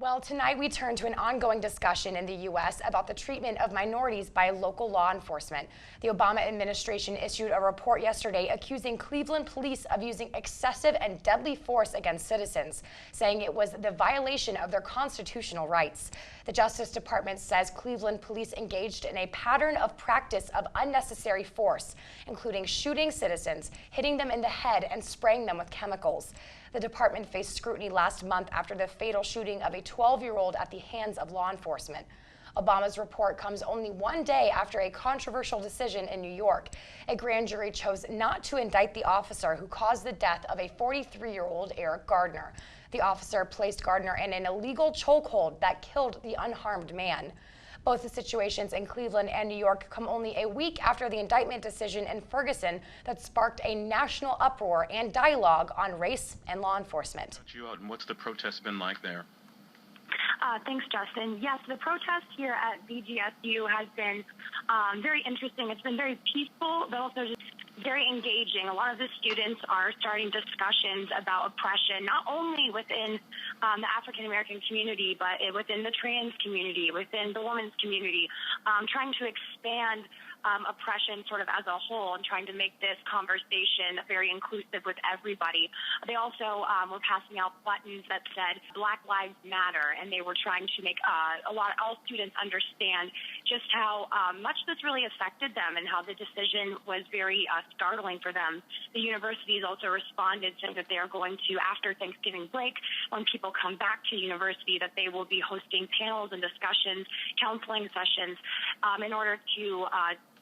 Well, tonight we turn to an ongoing discussion in the U.S. about the treatment of minorities by local law enforcement. The Obama administration issued a report yesterday accusing Cleveland police of using excessive and deadly force against citizens, saying it was the violation of their constitutional rights. The Justice Department says Cleveland police engaged in a pattern of practice of unnecessary force, including shooting citizens, hitting them in the head, and spraying them with chemicals. The department faced scrutiny last month after the fatal shooting of a 12-year-old at the hands of law enforcement. Obama's report comes only one day after a controversial decision in New York. A grand jury chose not to indict the officer who caused the death of a 43-year-old Eric Gardner. The officer placed Gardner in an illegal chokehold that killed the unharmed man. Both the situations in Cleveland and New York come only a week after the indictment decision in Ferguson that sparked a national uproar and dialogue on race and law enforcement. What's the protest been like there? Thanks, Justin. Yes, the protest here at BGSU has been very interesting. It's been very peaceful, but also just very engaging. A lot of the students are starting discussions about oppression, not only within the African-American community, but within the trans community, within the women's community, trying to expand oppression sort of as a whole and trying to make this conversation very inclusive with everybody. They also were passing out buttons that said Black Lives Matter, and they were trying to make all students understand just how much this really affected them and how the decision was very startling for them. The universities also responded, saying that they are going to, after Thanksgiving break, when people come back to university, that they will be hosting panels and discussions, counseling sessions in order to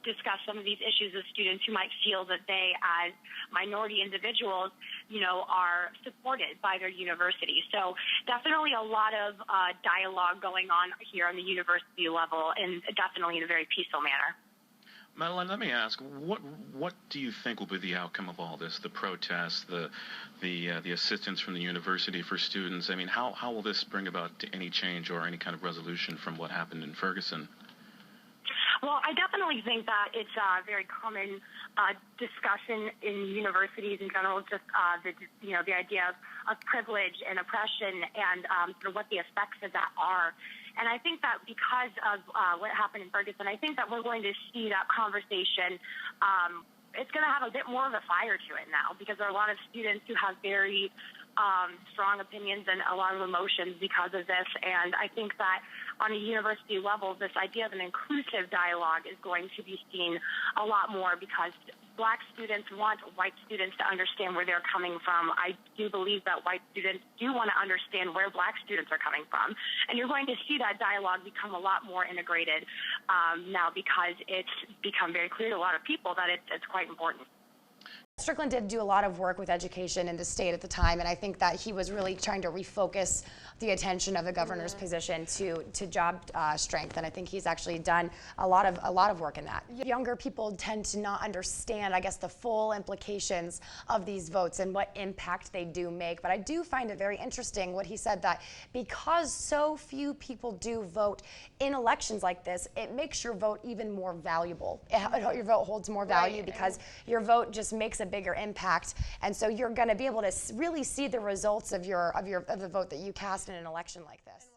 discuss some of these issues with students who might feel that they, as minority individuals, are supported by their university. So definitely a lot of dialogue going on here on the university level, and definitely in a very peaceful manner. Madeline, let me ask, what do you think will be the outcome of all this, the protests, the assistance from the university for students? I mean, how will this bring about any change or any kind of resolution from what happened in Ferguson? Well, I definitely think that it's a very common discussion in universities in general, just the idea of privilege and oppression and sort of what the effects of that are. And I think that because of what happened in Ferguson, I think that we're going to see that conversation. It's going to have a bit more of a fire to it now, because there are a lot of students who have very strong opinions and a lot of emotions because of this. And I think that on a university level, this idea of an inclusive dialogue is going to be seen a lot more, because Black students want white students to understand where they're coming from. I do believe that white students do want to understand where Black students are coming from. And you're going to see that dialogue become a lot more integrated now, because it's become very clear to a lot of people that it's quite important. Strickland did do a lot of work with education in the state at the time, and I think that he was really trying to refocus the attention of the governor's position to job strength, and I think he's actually done a lot of work in that. Younger people tend to not understand, I guess, the full implications of these votes and what impact they do make, but I do find it very interesting what he said, that because so few people do vote in elections like this, it makes your vote even more valuable. Your vote holds more value, right, because your vote just makes a bigger impact, and so you're going to be able to really see the results of the vote that you cast in an election like this.